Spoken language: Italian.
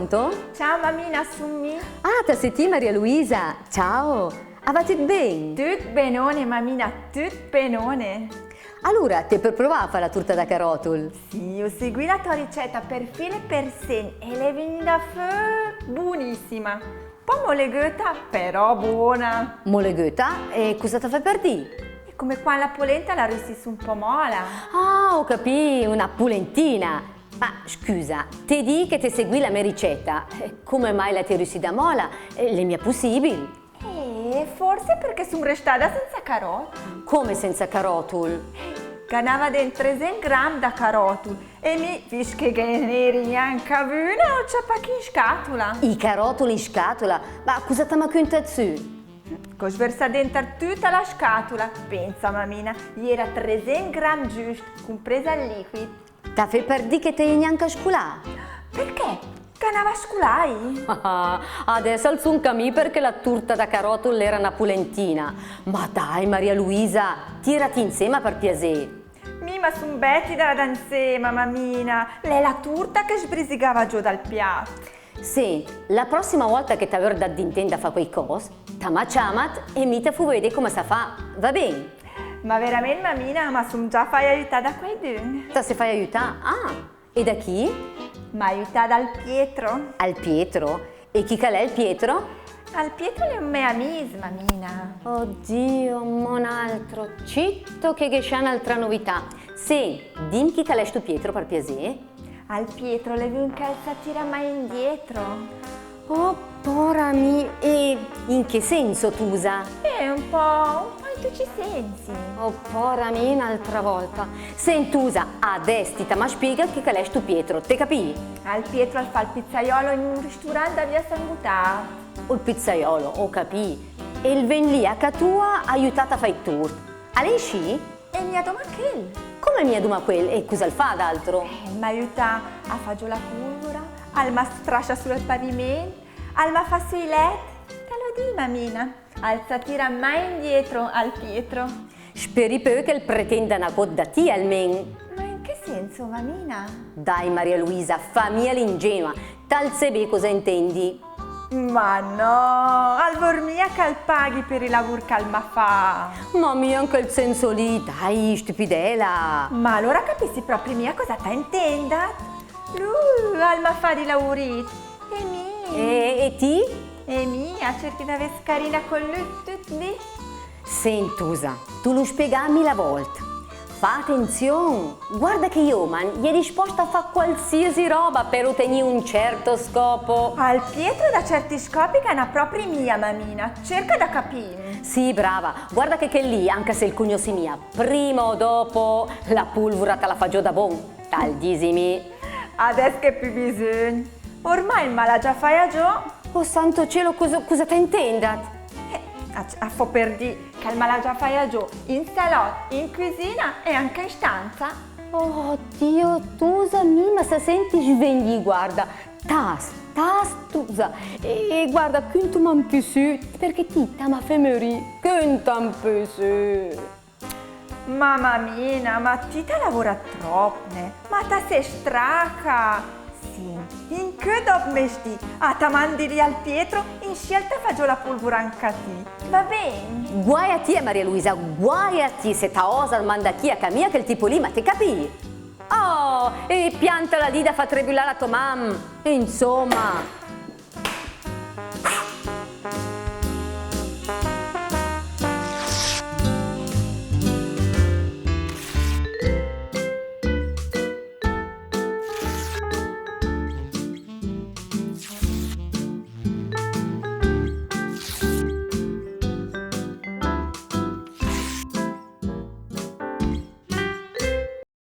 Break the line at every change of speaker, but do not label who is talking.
pronto?
Ciao mammina, summi?
Ah, te sei te Maria Luisa, ciao! Va tutto bene?
Tutto benone mammina, tutto benone.
Allora, te per provare a fare la torta da carotol?
Sì, ho seguito la tua ricetta per filo e per sen e le è venuta buonissima. Un po' molegueta, però buona.
Molegueta? E cosa ti fai per dire?
È come quando la polenta la rissi su un po' mola.
Ah, ho capito, una pulentina. Ma scusa, ti di che ti segui la mia ricetta? Come mai la ti rissi da mola? Le mie possibili?
Forse perché sono restata senza carote.
Come senza carotol?
Ganava dentro 300 grammi da carote e mi fische che ne eri neanche una o c'è pacchi in scatola.
I carotoli in scatola? Ma cosa ti ma conta su?
Ho sversato dentro tutta la scatola. Pensa mammina, era 300 grammi giusto, compresa il liquido.
Ti fai per dire che ti neanche a scolare?
Perché? Ganava sculai?
Adesso alzo un camì perché la torta da carotol era una pulentina. Ma dai Maria Luisa, tirati insieme per piacere.
Ma son betti da insieme, mammina. Lei la torta che sbrisigava giù dal piatto.
Sì, la prossima volta che ti avrò da d'intenda fa qualcosa, ti chiamat e mi te fu vedere come si fa, va bene?
Ma veramente mammina, ma son già fai aiutare da qualcuno.
Te si fai aiutare? Ah, e da chi?
Ma aiutare dal Pietro?
Al Pietro? E chi è il Pietro?
Al Pietro è un mio amico, mammina.
Oddio, un altro, citto che c'è un'altra novità. Sì, dimmi chi è sto Pietro per piacere.
Al Pietro le un calzatira mai indietro.
Oh, pora mi, e in che senso t'usa?
Un po' in tutti i sensi.
Oh, pora mi, un'altra volta. Sentusa, adesso ti ma spiega che è sto Pietro, te capì?
Al Pietro fa il pizzaiolo in un ristorante a via San Gutato.
O il pizzaiolo, ho capì. E il ven lì a tua aiutata a fare il tour. A lei sci?
E mi ha domandato quel.
Come mi aduma quel? E cosa fa d'altro?
Mi aiuta a fare la pulvora, al ma strascia sul pavimento, al ma fa sui letti. Te lo di, mammina. Alza tira mai indietro al Pietro.
Speri poi che il pretenda una coda da te almeno.
Ma in che senso, mammina?
Dai Maria Luisa, fammi l'ingenua. Tal sebe cosa intendi?
Ma no, al vormia che al paghi per il lavoro che al ma fa.
Ma mia anche il senso lì, dai, stupidela.
Ma allora capissi proprio mia cosa ti intenda? Lui al ma fa di lavorito. E mi?
E ti?
E mia, cerchi di avere carina con lui tutti lì.
Sentusa, tu lo spiegami la volta. Fa attenzione, guarda che io, man, gli è disposta a fare qualsiasi roba per ottenere un certo scopo.
Al Pietro da certi scopi che è una propria mia, mammina. Cerca da capire.
Sì, brava, guarda che lì, anche se il cugno si mia, prima o dopo la pulvora te la fa giù da buon, tal disimi.
Adesso che più bisogno. Ormai il mala già fai a giù.
Oh santo cielo, cosa ti intenda?
A fo per di che il mala già fai a giù in salotto, in cucina e anche in stanza.
Oh Dio, tusa ma se senti svegli, guarda, tusa. E guarda, che tu man più su, perché ti ma femeri, che tan più su.
Mamma mia, ma ti lavora troppo, ne? Ma ta sei straca. Sì, in che dopo mesti? A ta mandiri al Pietro, in scelta faccio la pulvora anche a te. Va bene?
Guai a te, Maria Luisa, guai a te se ta osa manda chi a camia che il tipo lì, ma te capì? Oh, e pianta la dita fa tribulare la tua mamma. Insomma.